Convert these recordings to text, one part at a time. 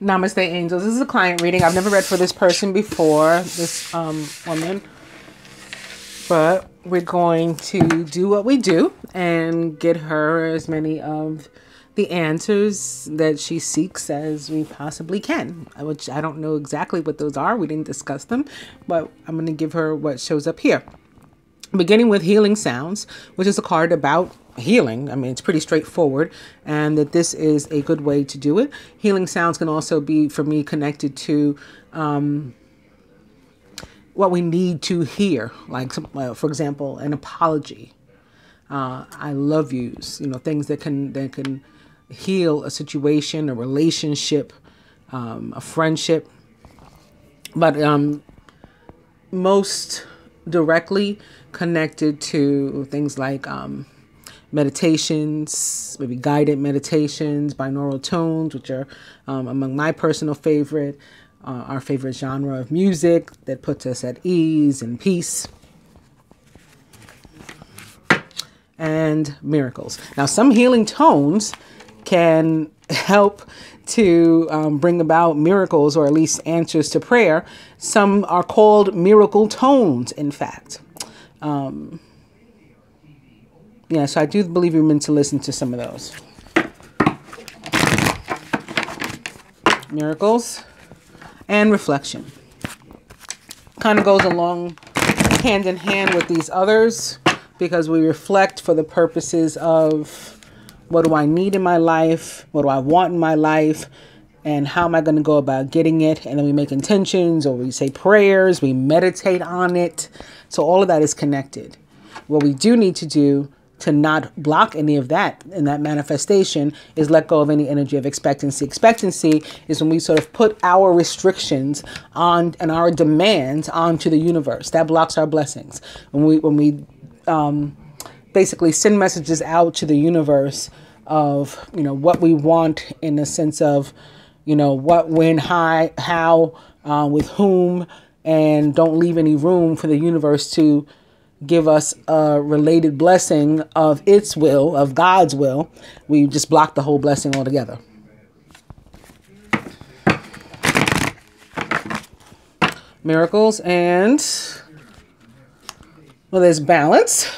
Namaste, angels. This is a client reading. I've never read for this person before, this woman. But we're going to do what we do and get her as many of the answers that she seeks as we possibly can, which I don't know exactly what those are. We didn't discuss them, but I'm going to give her what shows up here. Beginning with Healing Sounds, which is a card about healing. I mean, it's pretty straightforward, and that this is a good way to do it. Healing Sounds can also be, for me, connected to what we need to hear, like, for example, an apology. I love yous, things that can heal a situation, a relationship, a friendship, but most directly connected to things like meditations, maybe guided meditations, binaural tones, which are among my personal favorite, our favorite genre of music that puts us at ease and peace. And miracles. Now, some healing tones can help to bring about miracles, or at least answers to prayer. Some are called miracle tones, in fact. Yeah, so I do believe you're meant to listen to some of those. Miracles and reflection. Kind of goes along hand in hand with these others, because we reflect for the purposes of, what do I need in my life? What do I want in my life? And how am I going to go about getting it? And then we make intentions, or we say prayers, we meditate on it. So all of that is connected. What we do need to do to not block any of that in that manifestation is let go of any energy of expectancy. Expectancy is when we sort of put our restrictions on and our demands onto the universe. That blocks our blessings. When we basically send messages out to the universe of, what we want, in the sense of, what, when, how, with whom, and don't leave any room for the universe to give us a related blessing of its will, of God's will. We just block the whole blessing altogether. Miracles and, well, there's balance.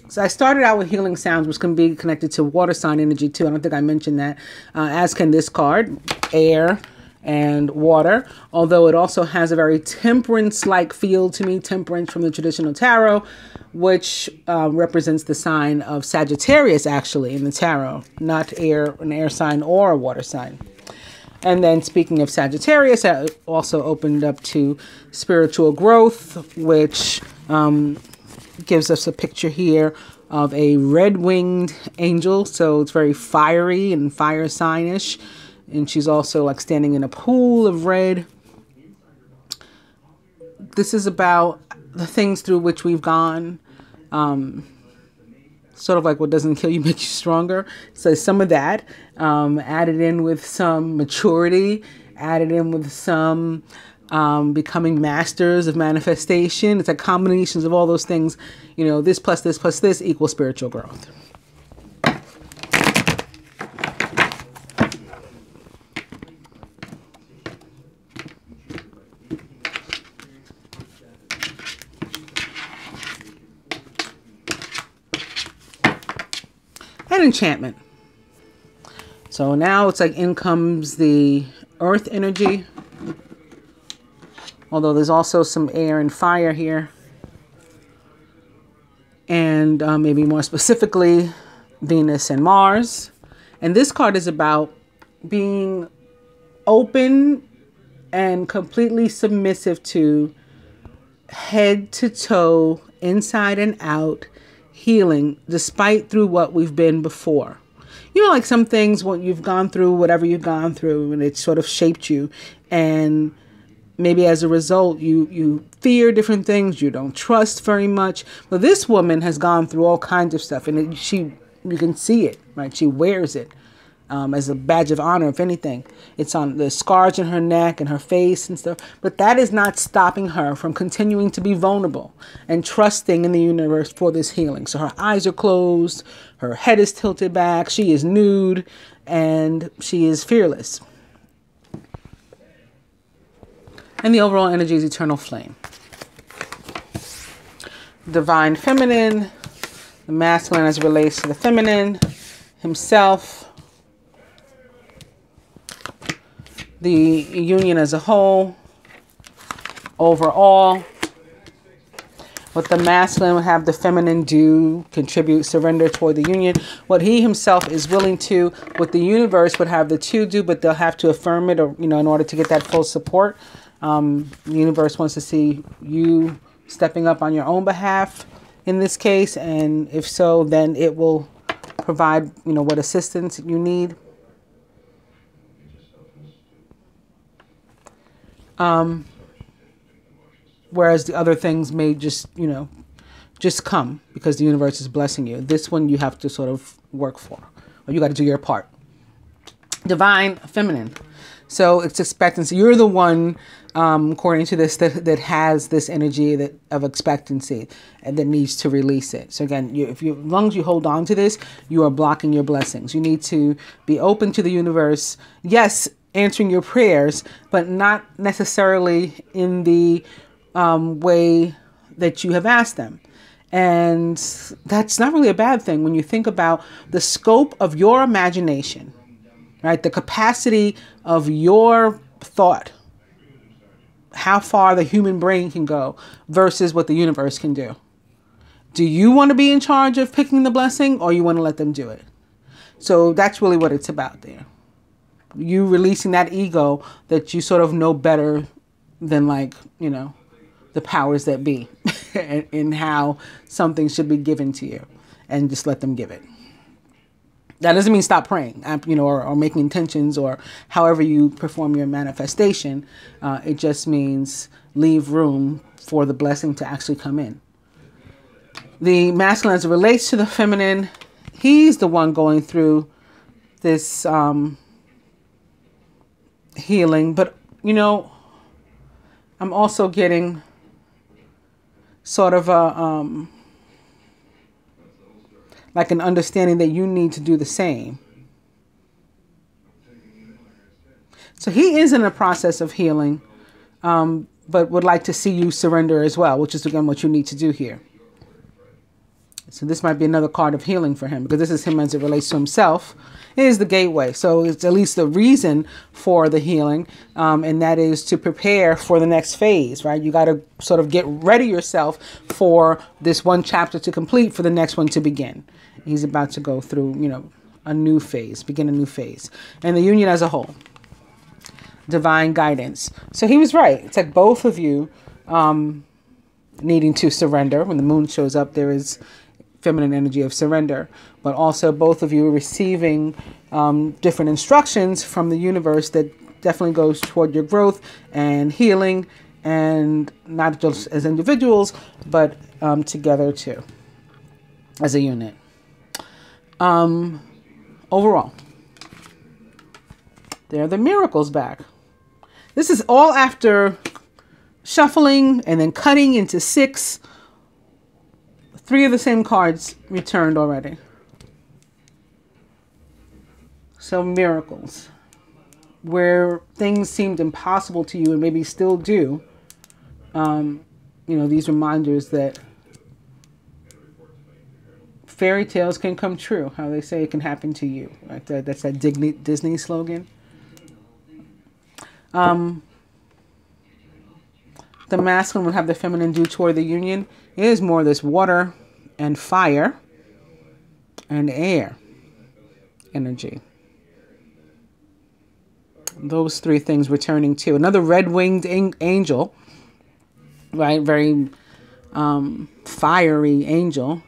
So I started out with Healing Sounds, which can be connected to water sign energy too. I don't think I mentioned that, as can this card, air and water, although it also has a very temperance-like feel to me, temperance from the traditional tarot, which represents the sign of Sagittarius, actually, in the tarot, not an air sign or a water sign. And then, speaking of Sagittarius, I also opened up to spiritual growth, which gives us a picture here of a red-winged angel. So it's very fiery and fire sign-ish. And she's also like standing in a pool of red. This is about the things through which we've gone. Sort of like what doesn't kill you makes you stronger. So some of that added in with some maturity, added in with some becoming masters of manifestation. It's like combinations of all those things. This plus this plus this equals spiritual growth. And enchantment. So now it's like in comes the earth energy. Although there's also some air and fire here. And maybe more specifically, Venus and Mars. And this card is about being open and completely submissive to, head to toe, inside and out, healing, despite through what we've been before. Like some things, when you've gone through whatever you've gone through, and it sort of shaped you, and maybe as a result, you fear different things, you don't trust very much. But this woman has gone through all kinds of stuff, and you can see it, right? She wears it as a badge of honor, if anything. It's on the scars in her neck and her face and stuff. But that is not stopping her from continuing to be vulnerable and trusting in the universe for this healing. So her eyes are closed, her head is tilted back, she is nude, and she is fearless. And the overall energy is eternal flame. Divine feminine, the masculine as it relates to the feminine, himself, the union as a whole, overall. What the masculine would have the feminine do, contribute, surrender toward the union. What he himself is willing to, what the universe would have the two do, but they'll have to affirm it, or, you know, in order to get that full support. The universe wants to see you stepping up on your own behalf in this case. And if so, then it will provide, you know, what assistance you need. Whereas the other things may just, you know, just come because the universe is blessing you. This one you have to sort of work for, or you got to do your part. Divine feminine. So it's expectancy. You're the one, according to this, that has this energy of expectancy and that needs to release it. So again, as long as you hold on to this, you are blocking your blessings. You need to be open to the universe. Yes, answering your prayers, but not necessarily in the way that you have asked them. And that's not really a bad thing when you think about the scope of your imagination, right? The capacity of your thought, how far the human brain can go versus what the universe can do. Do you want to be in charge of picking the blessing, or you want to let them do it? So that's really what it's about there. You releasing that ego that you sort of know better than, like, you know, the powers that be in how something should be given to you, and just let them give it. That doesn't mean stop praying, you know, or making intentions, or however you perform your manifestation. It just means leave room for the blessing to actually come in. The masculine, as it relates to the feminine, he's the one going through this healing. But, you know, I'm also getting sort of a like an understanding that you need to do the same. So he is in a process of healing, but would like to see you surrender as well, which is again what you need to do here. So this might be another card of healing for him, because this is him as it relates to himself. It is the gateway. So it's at least the reason for the healing. And that is to prepare for the next phase, right? You got to sort of get ready yourself for this one chapter to complete, for the next one to begin. He's about to go through, you know, a new phase, begin a new phase. And the union as a whole. Divine guidance. So he was right. It's like both of you needing to surrender. When the moon shows up, there is feminine energy of surrender, but also both of you receiving different instructions from the universe that definitely goes toward your growth and healing, and not just as individuals, but together too, as a unit. Overall, there are the miracles back. This is all after shuffling and then cutting into 6. 3 of the same cards returned already. So miracles, where things seemed impossible to you and maybe still do. You know, these reminders that fairy tales can come true. How they say it can happen to you. Right? That's that Disney slogan. The masculine would have the feminine do toward the union. It is more this water and fire and air energy. Those 3 things returning to another red-winged angel, right? Very fiery angel.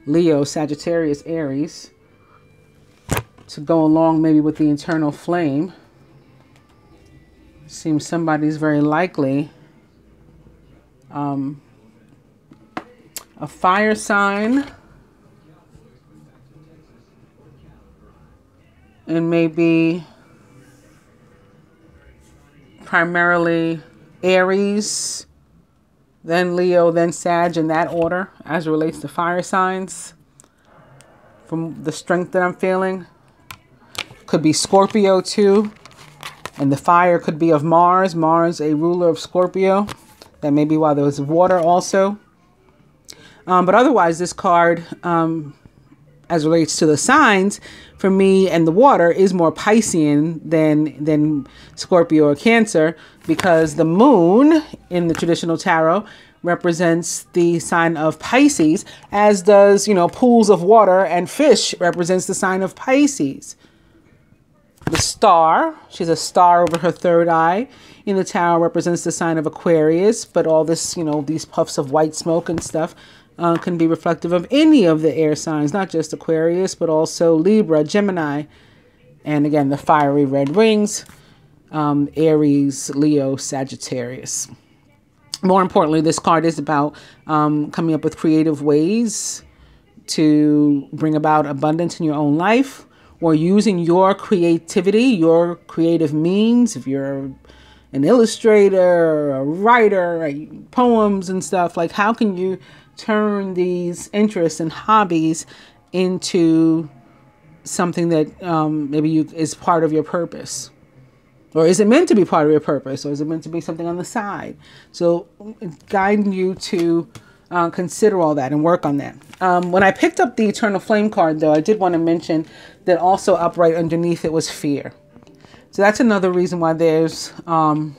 Leo, Sagittarius, Aries. To go along maybe with the internal flame. Seems somebody's very likely a fire sign, and maybe primarily Aries, then Leo, then Sag, in that order as it relates to fire signs. From the strength that I'm feeling, could be Scorpio too, And the fire could be of Mars. Mars, a ruler of Scorpio. That may be why there was water also. But otherwise, this card, as relates to the signs, for me and the water, is more Piscean than Scorpio or Cancer, because the moon in the traditional tarot represents the sign of Pisces, as does, pools of water, and fish represents the sign of Pisces. The star, she's a star over her third eye in the tarot, represents the sign of Aquarius, but all this, these puffs of white smoke and stuff can be reflective of any of the air signs, not just Aquarius, but also Libra, Gemini, and again, the fiery red rings, Aries, Leo, Sagittarius. More importantly, this card is about coming up with creative ways to bring about abundance in your own life, or using your creativity, your creative means. If you're an illustrator, a writer, write poems and stuff, like how can you turn these interests and hobbies into something that maybe is part of your purpose? Or is it meant to be part of your purpose? Or is it meant to be something on the side? So guiding you to consider all that and work on that. When I picked up the Eternal Flame card, though, I did want to mention that also upright underneath it was fear. So that's another reason why there's a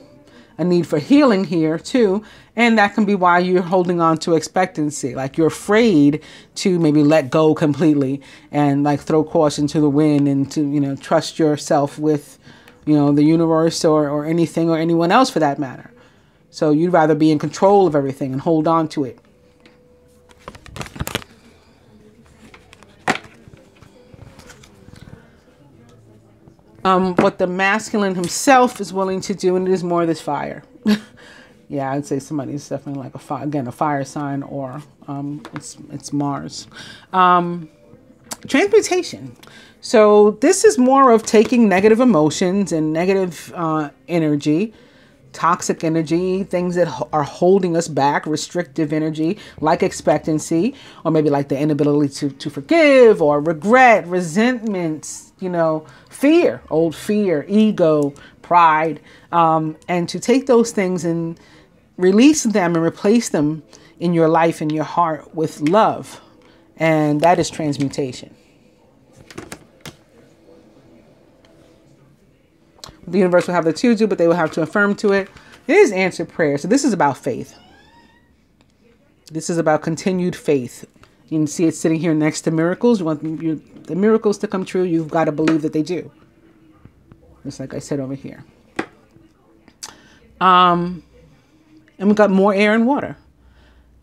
need for healing here, too. And that can be why you're holding on to expectancy. Like you're afraid to maybe let go completely and like throw caution to the wind and to, trust yourself with, the universe or anything or anyone else for that matter. So you'd rather be in control of everything and hold on to it. What the masculine himself is willing to do, and it is more this fire. Yeah, I'd say somebody's definitely like a fire sign, or it's Mars. Transmutation. So this is more of taking negative emotions and negative energy, toxic energy, things that are holding us back, restrictive energy, like expectancy, or maybe like the inability to forgive, or regret, resentment, fear, old fear, ego, pride, and to take those things and release them and replace them in your life and your heart with love. And that is transmutation. The universe will have to do, but they will have to affirm to it. It is answered prayer. So this is about faith. This is about continued faith. You can see it sitting here next to miracles. You want the miracles to come true, you've got to believe that they do. Just like I said over here. And we've got more air and water.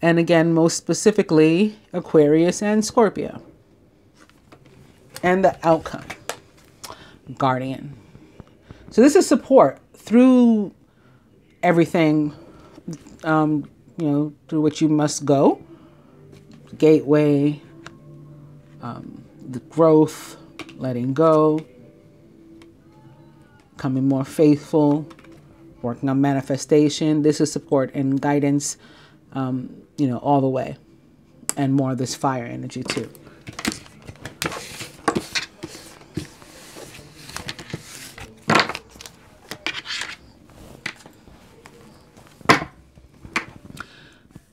And again, most specifically, Aquarius and Scorpio. And the outcome. Guardian. So this is support through everything, through which you must go. Gateway, the growth, letting go, becoming more faithful, working on manifestation. This is support and guidance, all the way. And more of this fire energy too.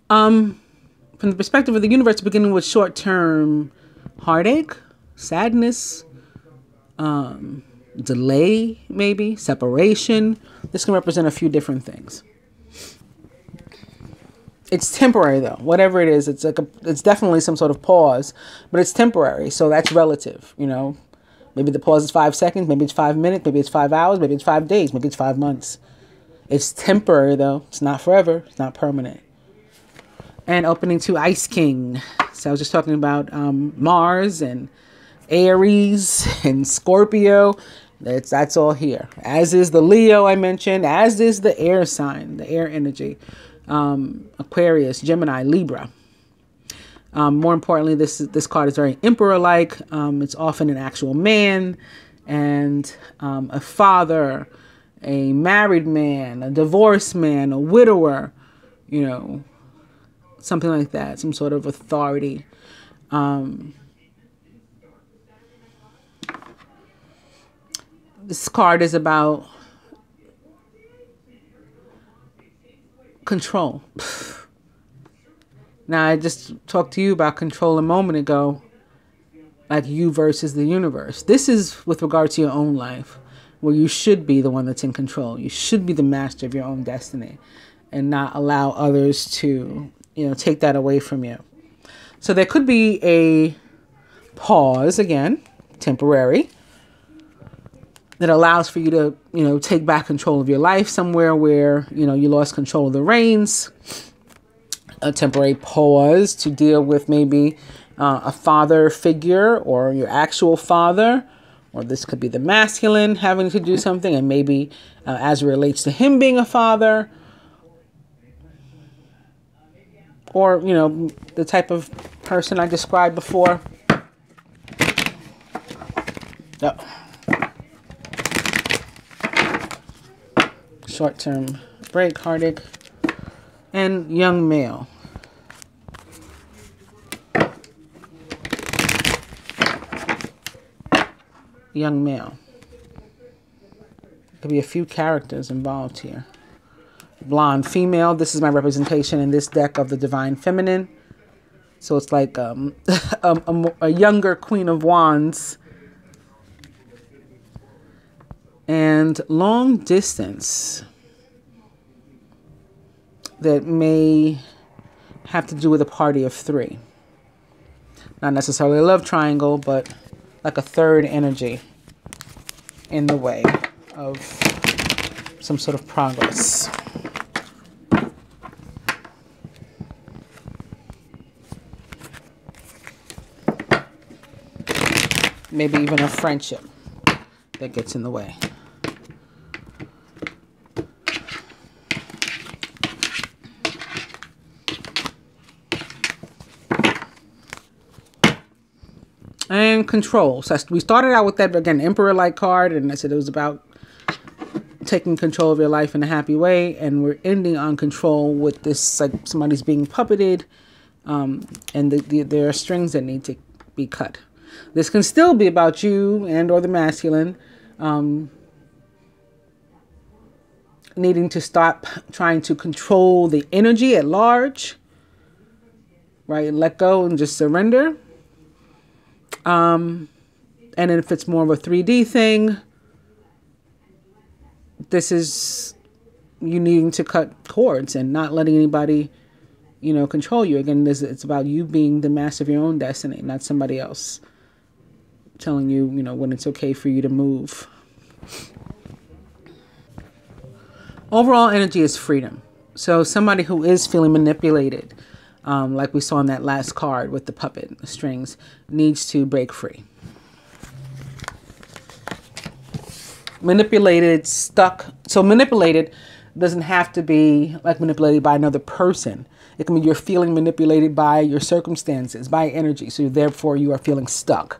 From the perspective of the universe, beginning with short-term heartache, sadness, delay, maybe separation. This can represent a few different things. It's temporary though. Whatever it is, it's definitely some sort of pause, but it's temporary. So that's relative, Maybe the pause is 5 seconds, maybe it's 5 minutes, maybe it's 5 hours, maybe it's 5 days, maybe it's 5 months. It's temporary though. It's not forever. It's not permanent. And opening to Ice King. So I was just talking about Mars and Aries and Scorpio. That's all here. As is the Leo I mentioned. As is the air sign, the air energy. Aquarius, Gemini, Libra. More importantly, this card is very emperor-like. It's often an actual man and a father, a married man, a divorced man, a widower, something like that, some sort of authority. This card is about Control. Now, I just talked to you about control a moment ago, like you versus the universe. This is with regard to your own life, where you should be the one that's in control. You should be the master of your own destiny and not allow others to, take that away from you. So there could be a pause, again, temporary, that allows for you to, take back control of your life somewhere where, you lost control of the reins. A temporary pause to deal with maybe a father figure or your actual father, or this could be the masculine having to do something, and maybe as it relates to him being a father, or, the type of person I described before. Oh. Short-term break, heartache, and young male. Young male. Could be a few characters involved here. Blonde female. This is my representation in this deck of the Divine Feminine. So it's like a younger Queen of Wands. And long distance that may have to do with a party of three. Not necessarily a love triangle, but like a third energy in the way of some sort of progress. Maybe even a friendship that gets in the way. And control. So we started out with that, again, Emperor-like card, and I said it was about taking control of your life in a happy way, and we're ending on control with this, like somebody's being puppeted, and there are strings that need to be cut. This can still be about you and or the masculine needing to stop trying to control the energy at large, right? Let go and just surrender. And then if it's more of a 3D thing, this is you needing to cut cords and not letting anybody, control you. Again, it's about you being the master of your own destiny, not somebody else telling you, when it's okay for you to move. Overall energy is freedom. So somebody who is feeling manipulated, like we saw in that last card with the puppet, the strings, needs to break free. Manipulated, stuck. So manipulated doesn't have to be like manipulated by another person. It can be you're feeling manipulated by your circumstances, by energy. So therefore you are feeling stuck.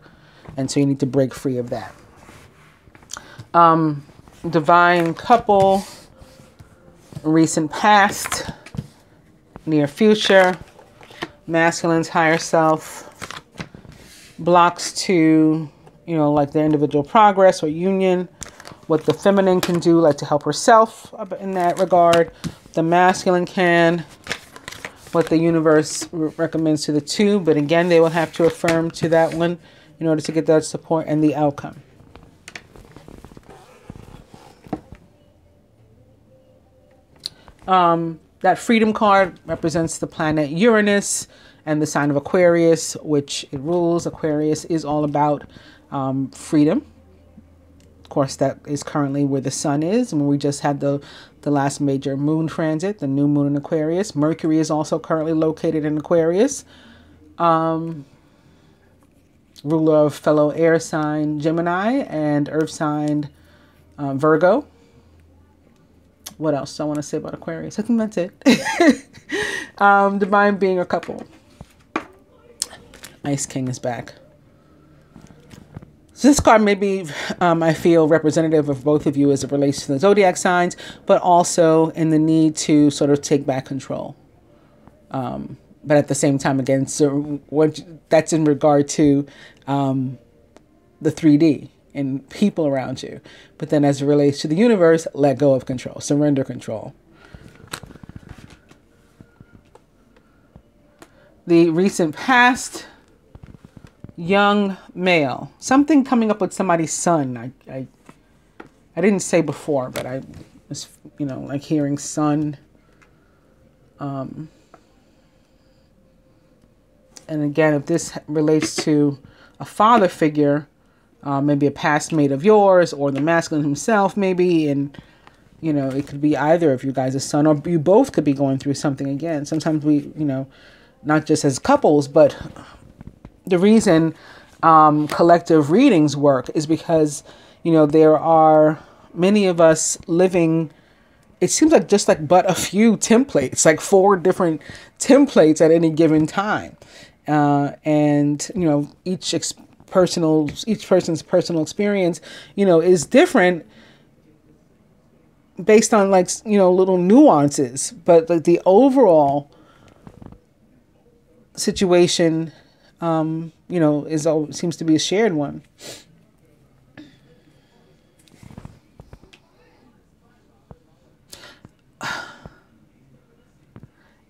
And so you need to break free of that. Divine couple, recent past, near future, masculine's higher self, blocks to, like their individual progress or union, what the feminine can do, like to help herself in that regard. The masculine can, what the universe recommends to the two, but again, they will have to affirm to that one in order to get that support and the outcome. That freedom card represents the planet Uranus and the sign of Aquarius, which it rules. Aquarius is all about freedom. Of course, that is currently where the sun is. And we just had the last major moon transit, the new moon in Aquarius. Mercury is also currently located in Aquarius. Ruler of fellow air sign Gemini and earth sign Virgo. What else do I want to say about Aquarius? I think that's it. Divine being or couple. Ice King is back. So this card may be, I feel, representative of both of you as it relates to the zodiac signs, but also in the need to sort of take back control. But at the same time, again, so that's in regard to the 3D and people around you. But then as it relates to the universe, let go of control, surrender control. the recent past, young male. Something coming up with somebody's son. I didn't say before, but I was, like hearing son. And again, if this relates to a father figure, maybe a past mate of yours or the masculine himself, maybe, and it could be either of you guys' a son, or you both could be going through something again. Sometimes we, not just as couples, but the reason collective readings work is because, there are many of us living, it seems like just like but a few templates, like 4 different templates at any given time. And, each person's personal experience, is different based on like, little nuances, but like the overall situation, seems to be a shared one.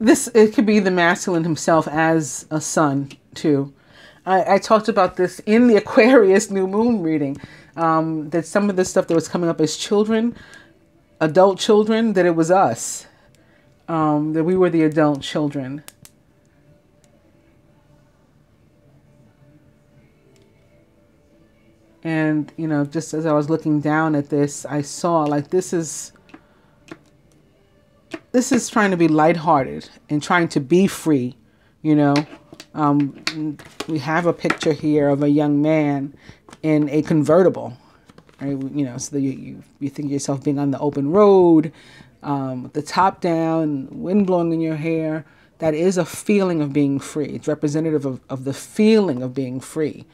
It could be the masculine himself as a son too. I talked about this in the Aquarius new moon reading, that some of the stuff that was coming up as children, adult children, that it was us, that we were the adult children. And, just as I was looking down at this, I saw like this is trying to be lighthearted and trying to be free, we have a picture here of a young man in a convertible, right? So that you think of yourself being on the open road, with the top down, wind blowing in your hair. That is a feeling of being free. It's representative of the feeling of being free.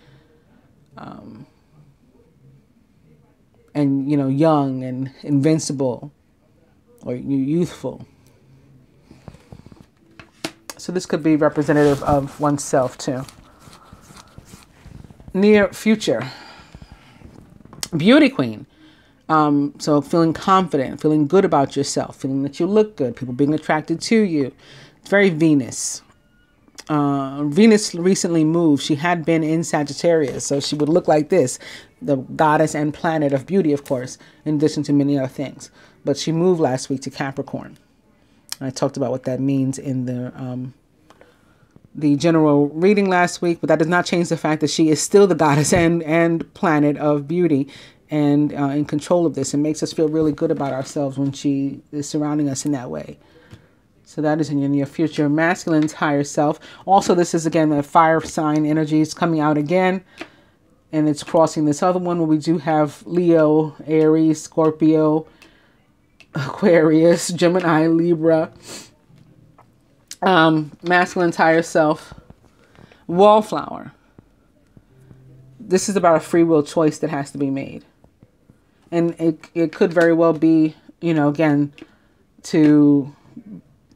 And, young and invincible, or youthful. So this could be representative of oneself too. Near future. Beauty queen. So feeling confident, feeling good about yourself, feeling that you look good, people being attracted to you. It's very Venus. Venus recently moved. She had been in Sagittarius, so she would look like this, the goddess and planet of beauty, of course, in addition to many other things. But she moved last week to Capricorn. I talked about what that means in the general reading last week, but that does not change the fact that she is still the goddess and planet of beauty and in control of this. It makes us feel really good about ourselves when she is surrounding us in that way. So that is in your near future. Masculine's higher self. Also, this is, again, the fire sign energy is coming out again. And it's crossing this other one where we do have Leo, Aries, Scorpio, Aquarius, Gemini, Libra. Masculine's higher self. Wallflower. This is about a free will choice that has to be made. And it could very well be, again, to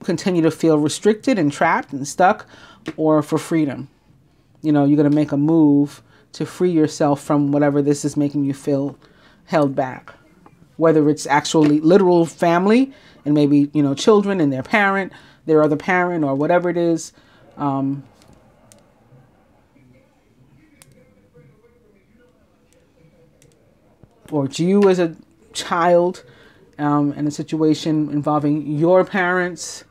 continue to feel restricted and trapped and stuck, or for freedom. You're going to make a move to free yourself from whatever this is making you feel held back. Whether it's actually literal family and maybe, children and their parent, their other parent, or whatever it is. Or it's you as a child in a situation involving your parents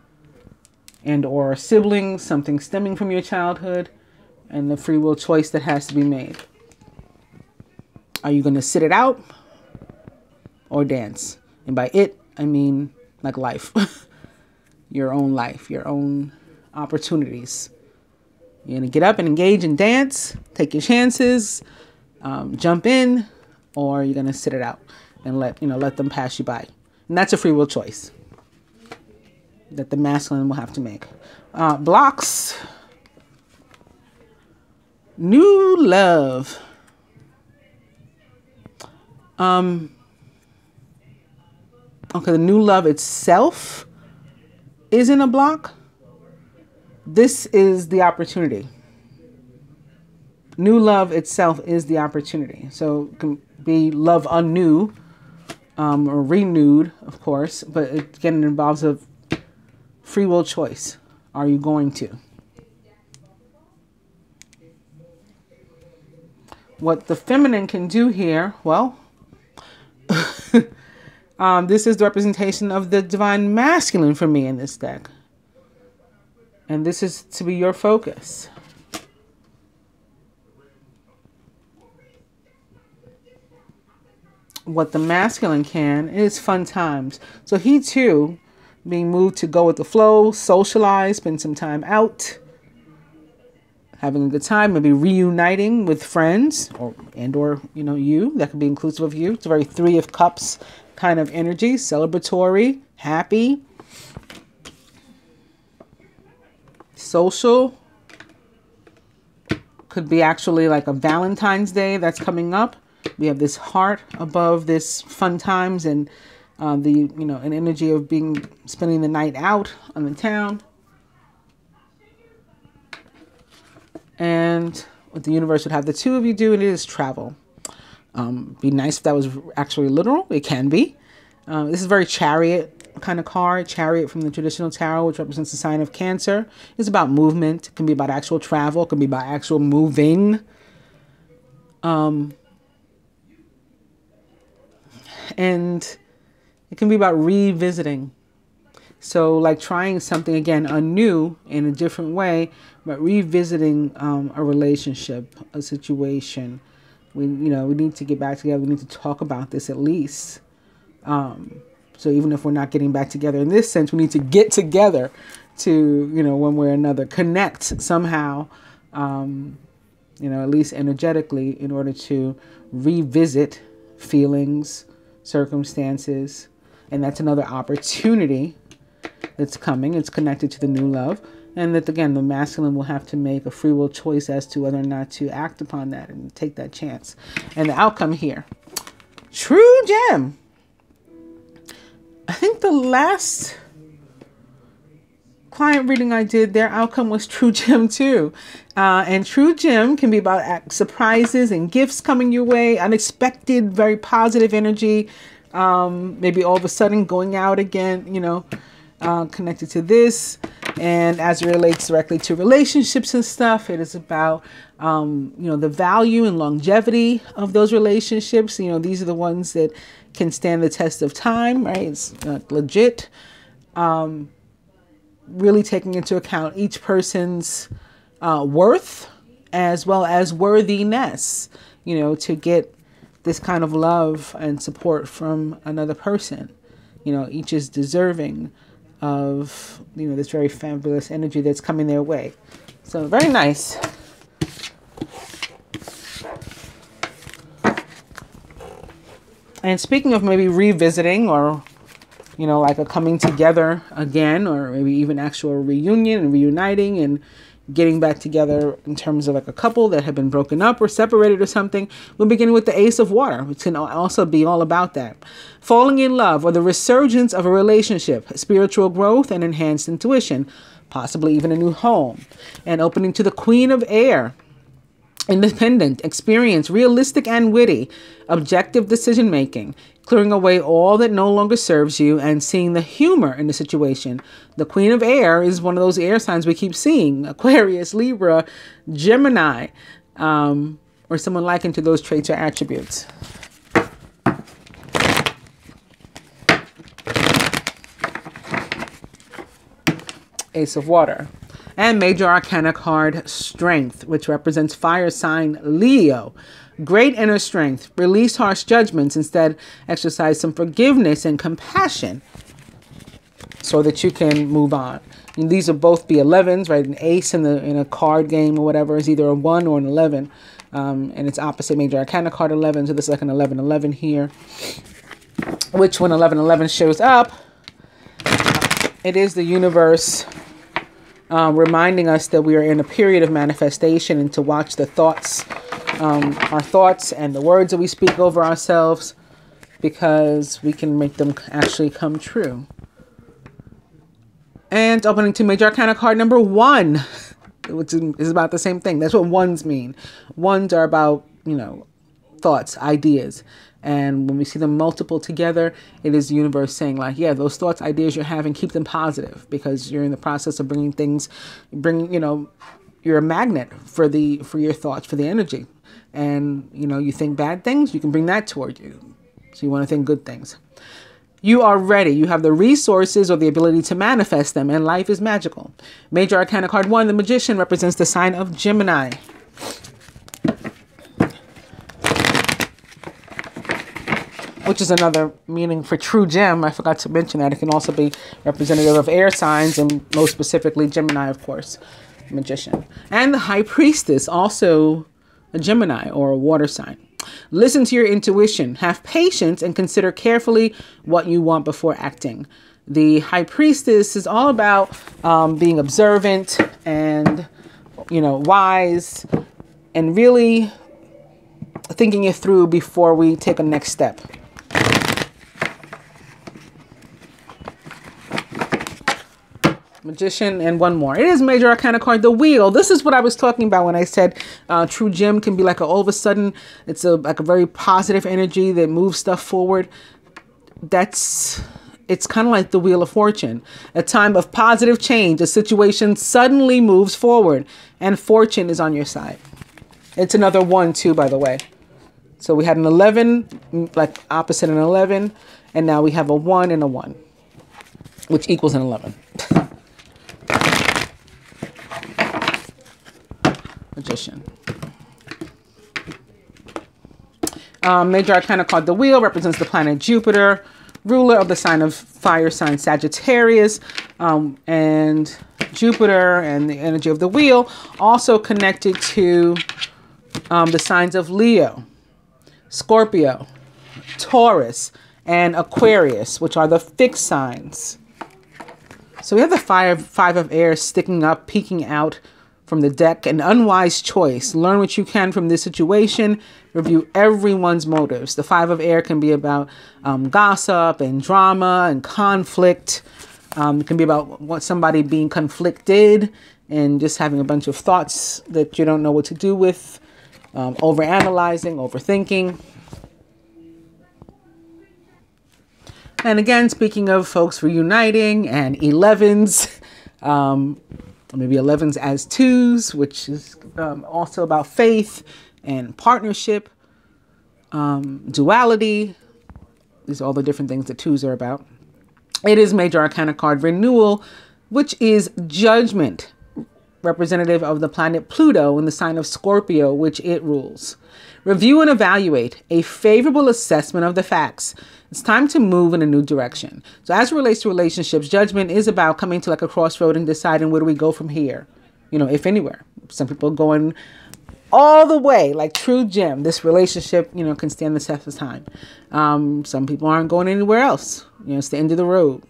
and or siblings, something stemming from your childhood, and the free will choice that has to be made. Are you going to sit it out or dance? And by it, I mean like life. Your own life, your own opportunities. You're going to get up and engage and dance, take your chances, jump in, or you're going to sit it out and let them pass you by. And that's a free will choice that the masculine will have to make. Blocks. New love. Okay, the new love itself isn't a block. This is the opportunity. New love itself is the opportunity. So it can be love anew, or renewed, of course, but again, it involves a free will choice. Are you going to? what the feminine can do here, well, this is the representation of the divine masculine for me in this deck. And this is to be your focus. What the masculine can is fun times. So he too, being moved to go with the flow, socialize, spend some time out, having a good time, maybe reuniting with friends or you. That could be inclusive of you. It's a very Three of Cups kind of energy, celebratory, happy, social. Could be actually like a Valentine's Day that's coming up. We have this heart above this fun times and an energy of spending the night out on the town. And what the universe would have the two of you do, it is travel. Be nice if that was actually literal. It can be. This is very Chariot kind of card. Chariot from the traditional tarot, which represents the sign of Cancer. It's about movement. It can be about actual travel. It can be about actual moving. And it can be about revisiting. So like trying something again anew in a different way, but revisiting a relationship, a situation. We need to get back together. We need to talk about this at least. So even if we're not getting back together in this sense, we need to get together to, one way or another, connect somehow, at least energetically, in order to revisit feelings, circumstances. And that's another opportunity that's coming. It's connected to the new love. And that, again, the masculine will have to make a free will choice as to whether or not to act upon that and take that chance. And the outcome here, True Gem. I think the last client reading I did, their outcome was True Gem too. And True Gem can be about surprises and gifts coming your way, unexpected, very positive energy. Maybe all of a sudden going out again, connected to this. And as it relates directly to relationships and stuff, it is about, the value and longevity of those relationships. These are the ones that can stand the test of time, right? It's legit. Really taking into account each person's worth as well as worthiness, to get this kind of love and support from another person. Each is deserving of, this very fabulous energy that's coming their way. So very nice. And speaking of maybe revisiting or, like a coming together again, or maybe even actual reunion and reuniting and getting back together in terms of like a couple that have been broken up or separated or something, we're beginning with the Ace of Water, which can also be all about that. Falling in love or the resurgence of a relationship, spiritual growth and enhanced intuition, possibly even a new home. And opening to the Queen of Air. Independent, experienced, realistic and witty, objective decision making, clearing away all that no longer serves you and seeing the humor in the situation. The Queen of Air is one of those air signs we keep seeing: Aquarius, Libra, Gemini, or someone likened to those traits or attributes. Ace of Water. And Major Arcana card, Strength, which represents fire sign Leo. Great inner strength. Release harsh judgments. Instead, exercise some forgiveness and compassion so that you can move on. And these will both be 11s, right? An ace in a card game or whatever is either a 1 or an 11. And it's opposite Major Arcana card 11. So this is like an 11-11 here. Which when 11-11 shows up, it is the universe reminding us that we are in a period of manifestation and to watch the thoughts, our thoughts and the words that we speak over ourselves, because we can make them actually come true. And opening to Major Arcana card number 1, which is about the same thing. That's what ones mean. Ones are about, thoughts, ideas. And when we see them multiple together, it is the universe saying like, yeah, those thoughts, ideas you're having, keep them positive, because you're in the process of bringing things, you're a magnet for your thoughts, for the energy. And, you know, you think bad things, you can bring that toward you. So you want to think good things. You are ready. You have the resources or the ability to manifest them, and life is magical. Major Arcana card 1, the Magician, represents the sign of Gemini. Which is another meaning for true gem. I forgot to mention that. It can also be representative of air signs, and most specifically Gemini, of course, Magician. And the High Priestess, also a Gemini or a water sign. Listen to your intuition, have patience, and consider carefully what you want before acting. The High Priestess is all about being observant and, you know, wise, and really thinking it through before we take a next step. Magician, and one more. It is Major Arcana card, the Wheel. This is what I was talking about when I said true gem can be like all of a sudden, it's like a very positive energy that moves stuff forward. It's kind of like the Wheel of Fortune. A time of positive change. A situation suddenly moves forward and fortune is on your side. It's another 1 too, by the way. So we had an 11, like opposite an 11, and now we have a 1 and a 1, which equals an 11. Magician. Major Arcana card, the Wheel, represents the planet Jupiter, ruler of the sign of fire sign Sagittarius. And Jupiter and the energy of the Wheel also connected to the signs of Leo, Scorpio, Taurus, and Aquarius, which are the fixed signs. So we have the five of air sticking up, peeking out from the deck. An unwise choice. Learn what you can from this situation. Review everyone's motives. The 5 of air can be about gossip and drama and conflict. It can be about somebody being conflicted and just having a bunch of thoughts that you don't know what to do with. Overanalyzing, overthinking. And again, speaking of folks reuniting and 11s, maybe 11s as 2s, which is also about faith and partnership, duality. These are all the different things that 2s are about. It is Major Arcana card Renewal, which is Judgment, representative of the planet Pluto in the sign of Scorpio, which it rules. Review and evaluate, a favorable assessment of the facts. It's time to move in a new direction. So as it relates to relationships, Judgment is about coming to like a crossroad and deciding where do we go from here, you know, if anywhere. Some people going all the way, like true gem. This relationship, you know, can stand the test of time. Some people aren't going anywhere else. You know, it's the end of the road.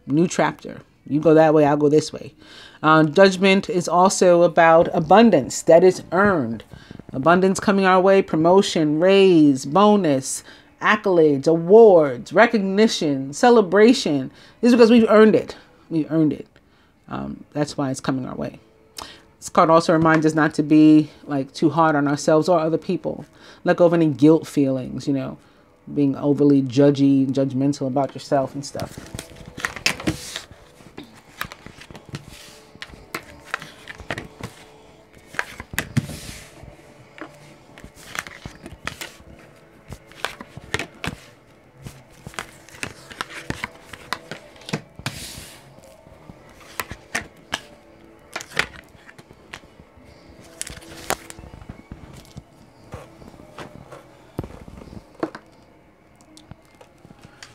New chapter. You go that way, I'll go this way. Judgment is also about abundance that is earned. Abundance coming our way, promotion, raise, bonus, accolades, awards, recognition, celebration. This is because we've earned it. We earned it. That's why it's coming our way. This card also reminds us not to be like too hard on ourselves or other people. Let go of any guilt feelings, you know, being overly judgy, judgmental about yourself and stuff.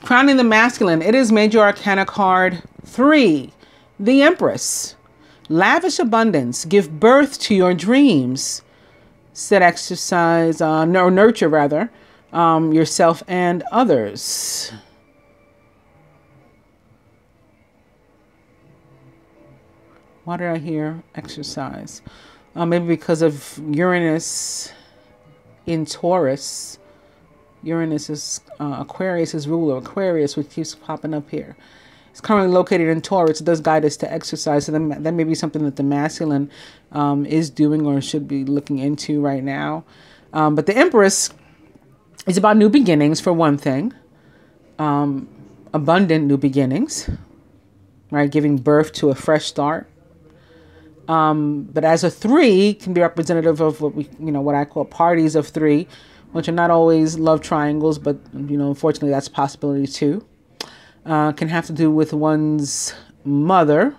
Crowning the Masculine, it is Major Arcana card 3, the Empress. Lavish abundance, give birth to your dreams. Set exercise, or nurture rather, yourself and others. Why did I hear exercise? Maybe because of Uranus in Taurus. Uranus is Aquarius' ruler, Aquarius, which keeps popping up here. It's currently located in Taurus. It does guide us to exercise. So that may be something that the masculine is doing or should be looking into right now. But the Empress is about new beginnings, for one thing. Abundant new beginnings, right? Giving birth to a fresh start. But as a 3 can be representative of what I call parties of 3, which are not always love triangles, but unfortunately that's a possibility too. Can have to do with one's mother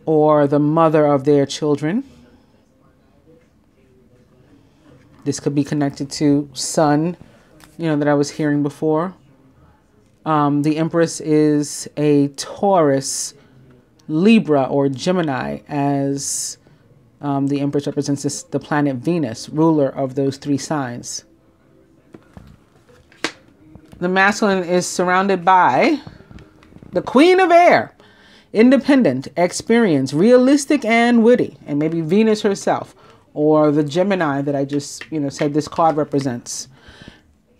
or the mother of their children. This could be connected to sun, that I was hearing before. The Empress is a Taurus, Libra, or Gemini, as the Empress represents the planet Venus, ruler of those 3 signs. The masculine is surrounded by the Queen of Air, independent, experienced, realistic, and witty, and maybe Venus herself, or the Gemini that I just said this card represents.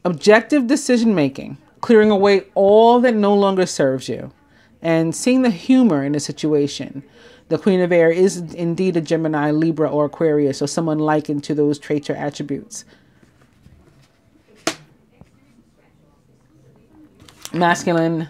Objective decision making, clearing away all that no longer serves you, and seeing the humor in a situation. The Queen of Air is indeed a Gemini, Libra, or Aquarius, or someone likened to those traits or attributes. Masculine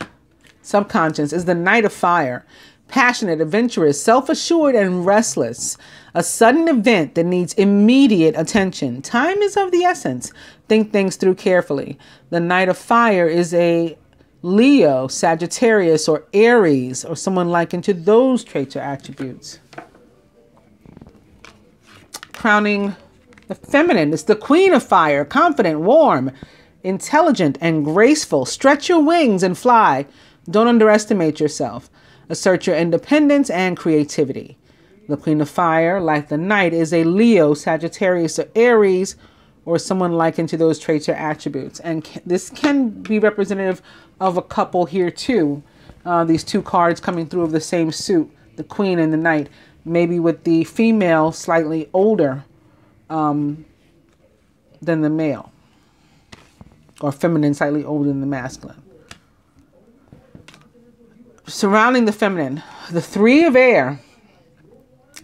subconscious is the Knight of Fire, passionate, adventurous, self-assured, and restless. A sudden event that needs immediate attention. Time is of the essence. Think things through carefully. The Knight of Fire is a Leo, Sagittarius, or Aries, or someone likened to those traits or attributes. Crowning the feminine is the Queen of Fire, confident, warm, intelligent, and graceful. Stretch your wings and fly. Don't underestimate yourself. Assert your independence and creativity. The Queen of Fire, like the Knight, is a Leo, Sagittarius, or Aries, or someone likened to those traits or attributes. And this can be representative of a couple here too. These 2 cards coming through of the same suit, the Queen and the Knight, maybe with the female slightly older than the male, or feminine slightly older than the masculine. Surrounding the feminine, the 3 of Air,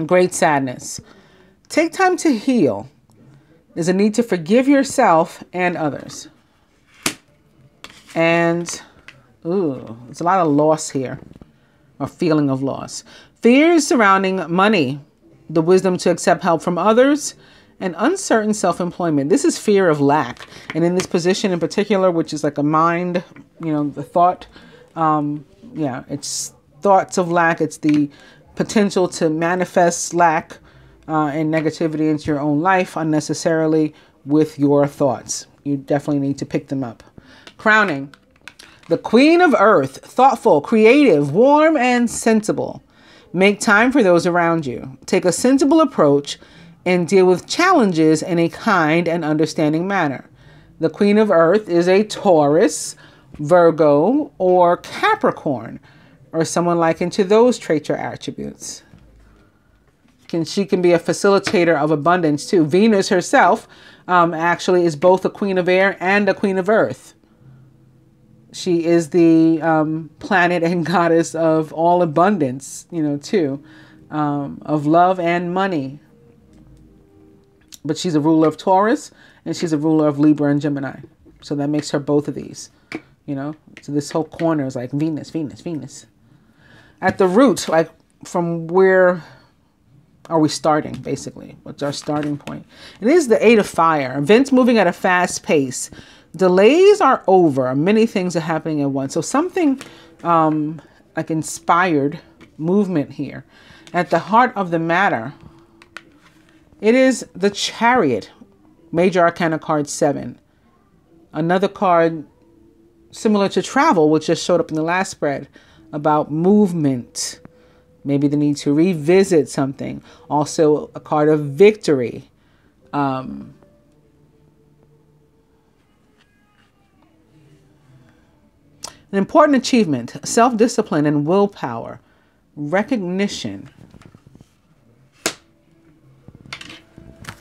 great sadness. Take time to heal. There's a need to forgive yourself and others. And, there's a lot of loss here, or feeling of loss. Fears surrounding money, the wisdom to accept help from others, and uncertain self-employment. This is fear of lack. And in this position in particular, which is like a mind, the thought, it's thoughts of lack. It's the potential to manifest lack and negativity into your own life unnecessarily with your thoughts. You definitely need to pick them up. Crowning the Queen of Earth, thoughtful, creative, warm, and sensible. Make time for those around you. Take a sensible approach and deal with challenges in a kind and understanding manner. The Queen of Earth is a Taurus, Virgo, or Capricorn, or someone likened to those traits or attributes. She can be a facilitator of abundance too. Venus herself actually is both a Queen of Air and a Queen of Earth. She is the planet and goddess of all abundance, too, of love and money. But she's a ruler of Taurus, and she's a ruler of Libra and Gemini. So that makes her both of these, So this whole corner is like Venus, Venus, Venus. At the root, like from where are we starting, basically? What's our starting point? It is the 8 of Fire. Events moving at a fast pace. Delays are over. Many things are happening at once. So something like inspired movement here. At the heart of the matter, it is the Chariot, Major Arcana card 7. Another card similar to travel, which just showed up in the last spread, about movement. Maybe the need to revisit something. Also a card of victory. An important achievement, self-discipline and willpower, recognition.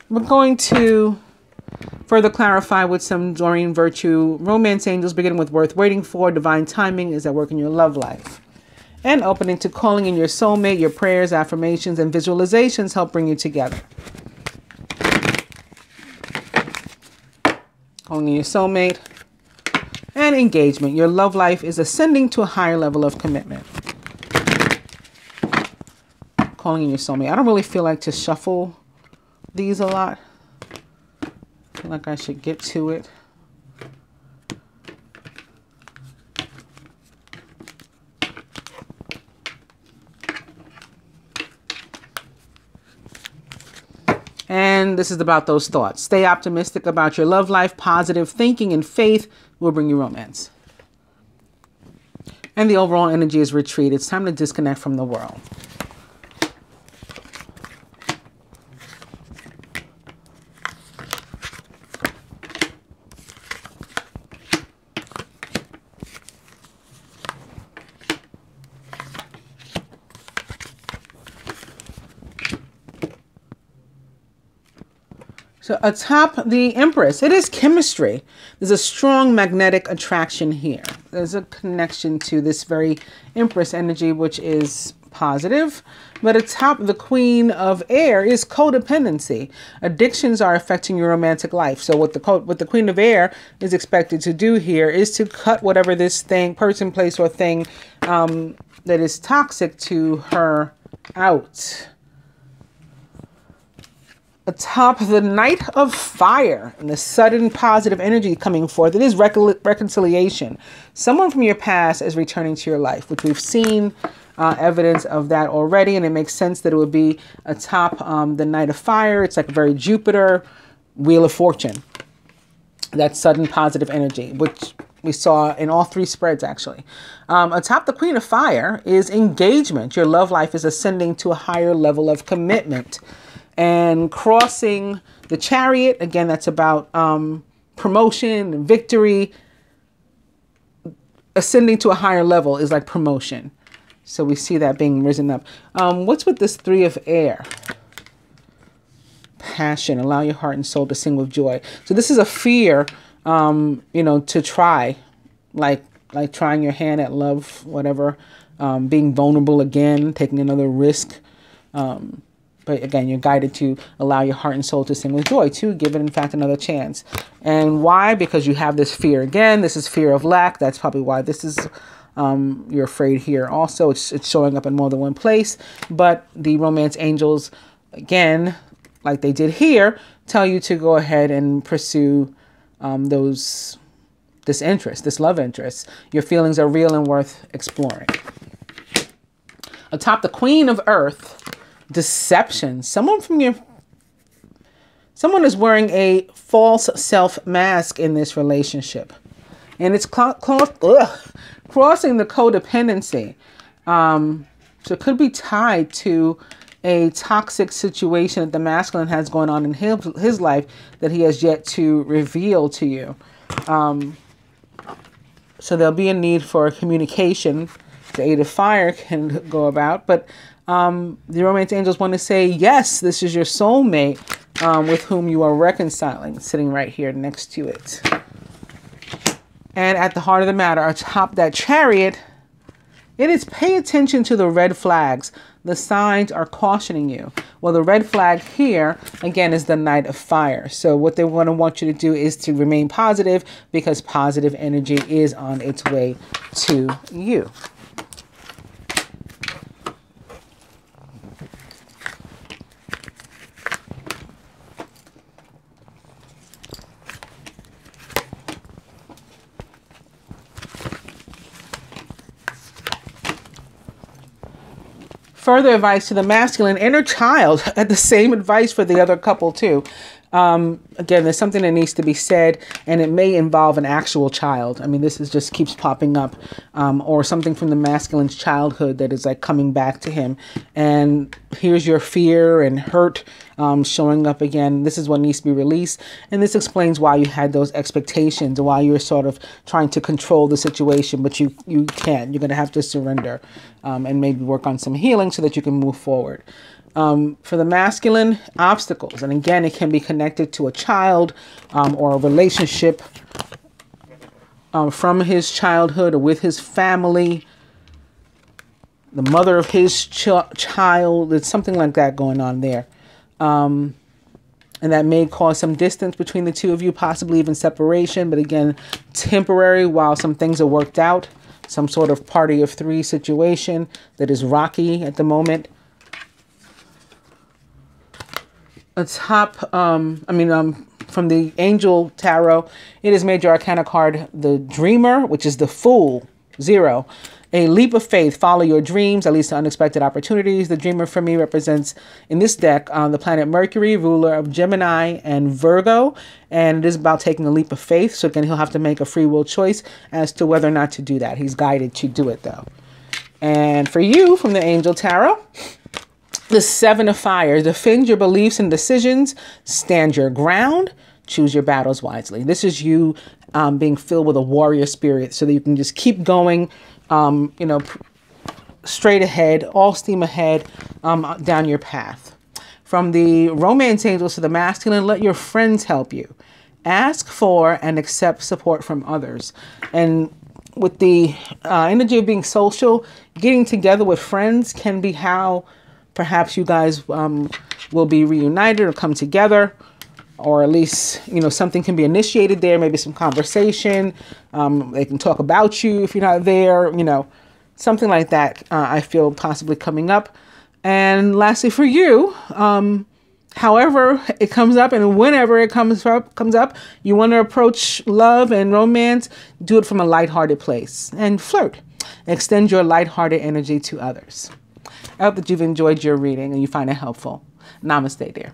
We're going to further clarify with some Doreen Virtue romance angels, beginning with worth waiting for. Divine timing is at work in your love life. And opening to calling in your soulmate. Your prayers, affirmations, and visualizations help bring you together. Calling in your soulmate. And engagement. Your love life is ascending to a higher level of commitment. calling in your soulmate. I don't really feel like to shuffle these a lot. I feel like I should get to it. And this is about those thoughts. Stay optimistic about your love life. Positive thinking and faith will bring you romance. And the overall energy is retreat. It's time to disconnect from the world. So atop the Empress, it is chemistry. There's a strong magnetic attraction here. There's a connection to this very Empress energy, which is positive. But atop the Queen of Air is codependency. Addictions are affecting your romantic life. So what the Queen of Air is expected to do here is to cut whatever this thing, person, place, or thing that is toxic to her out. Atop the Knight of Fire and the sudden positive energy coming forth, it is reconciliation. Someone from your past is returning to your life, which we've seen evidence of that already, and it makes sense that it would be atop the Knight of Fire. It's like a very Jupiter Wheel of Fortune. That sudden positive energy, which we saw in all three spreads, actually. Atop the Queen of Fire is engagement. Your love life is ascending to a higher level of commitment. And crossing the Chariot, again, that's about promotion and victory. Ascending to a higher level is like promotion. So we see that being risen up. What's with this Three of Air? Passion. Allow your heart and soul to sing with joy. So this is a fear, you know, to try. Like trying your hand at love, whatever. Being vulnerable again, taking another risk. But again, you're guided to allow your heart and soul to sing with joy, to give it, in fact, another chance. And why? Because you have this fear. Again, this is fear of lack. That's probably why this is, you're afraid here. Also, it's showing up in more than one place. But the romance angels, again, like they did here, tell you to go ahead and pursue this interest, this love interest. Your feelings are real and worth exploring. Atop the Queen of Earth, deception. Someone is wearing a false self mask in this relationship, and it's crossing the codependency. So it could be tied to a toxic situation that the masculine has going on in his life that he has yet to reveal to you. So there'll be a need for communication. The Eight of Fire can go about, but the romance angels want to say, yes, this is your soulmate with whom you are reconciling, sitting right here next to it. And at the heart of the matter, atop that Chariot, it is pay attention to the red flags. The signs are cautioning you. Well, the red flag here, again, is the Knight of Fire. So what they want you to do is to remain positive, because positive energy is on its way to you. Further advice to the masculine inner child, and the same advice for the other couple too. Again, there's something that needs to be said, and it may involve an actual child. I mean, this is just keeps popping up, or something from the masculine's childhood that is like coming back to him. And here's your fear and hurt showing up again. This is what needs to be released. And this explains why you had those expectations, why you're sort of trying to control the situation, but you can't. You're going to have to surrender and maybe work on some healing so that you can move forward. For the masculine, obstacles. And again, it can be connected to a child or a relationship from his childhood or with his family, the mother of his child. There's something like that going on there. And that may cause some distance between the two of you, possibly even separation. But again, temporary while some things are worked out. Some sort of party of three situation that is rocky at the moment. from the Angel Tarot, it is Major Arcana card, the Dreamer, which is the Fool, 0. A leap of faith, follow your dreams, that leads to unexpected opportunities. The Dreamer for me represents, in this deck, the planet Mercury, ruler of Gemini and Virgo. And it is about taking a leap of faith. So again, he'll have to make a free will choice as to whether or not to do that. He's guided to do it, though. And for you, from the Angel Tarot, the 7 of Fire. Defend your beliefs and decisions. Stand your ground. Choose your battles wisely. This is you being filled with a warrior spirit so that you can just keep going, straight ahead, all steam ahead, down your path. From the Romance Angels to the Masculine, let your friends help you. Ask for and accept support from others. And with the energy of being social, getting together with friends can be how perhaps you guys will be reunited or come together, or at least, something can be initiated there, maybe some conversation. They can talk about you if you're not there, something like that I feel possibly coming up. And lastly, for you, however it comes up and whenever it comes up, you want to approach love and romance, do it from a lighthearted place and flirt. Extend your lighthearted energy to others. I hope that you've enjoyed your reading and you find it helpful. Namaste, dear.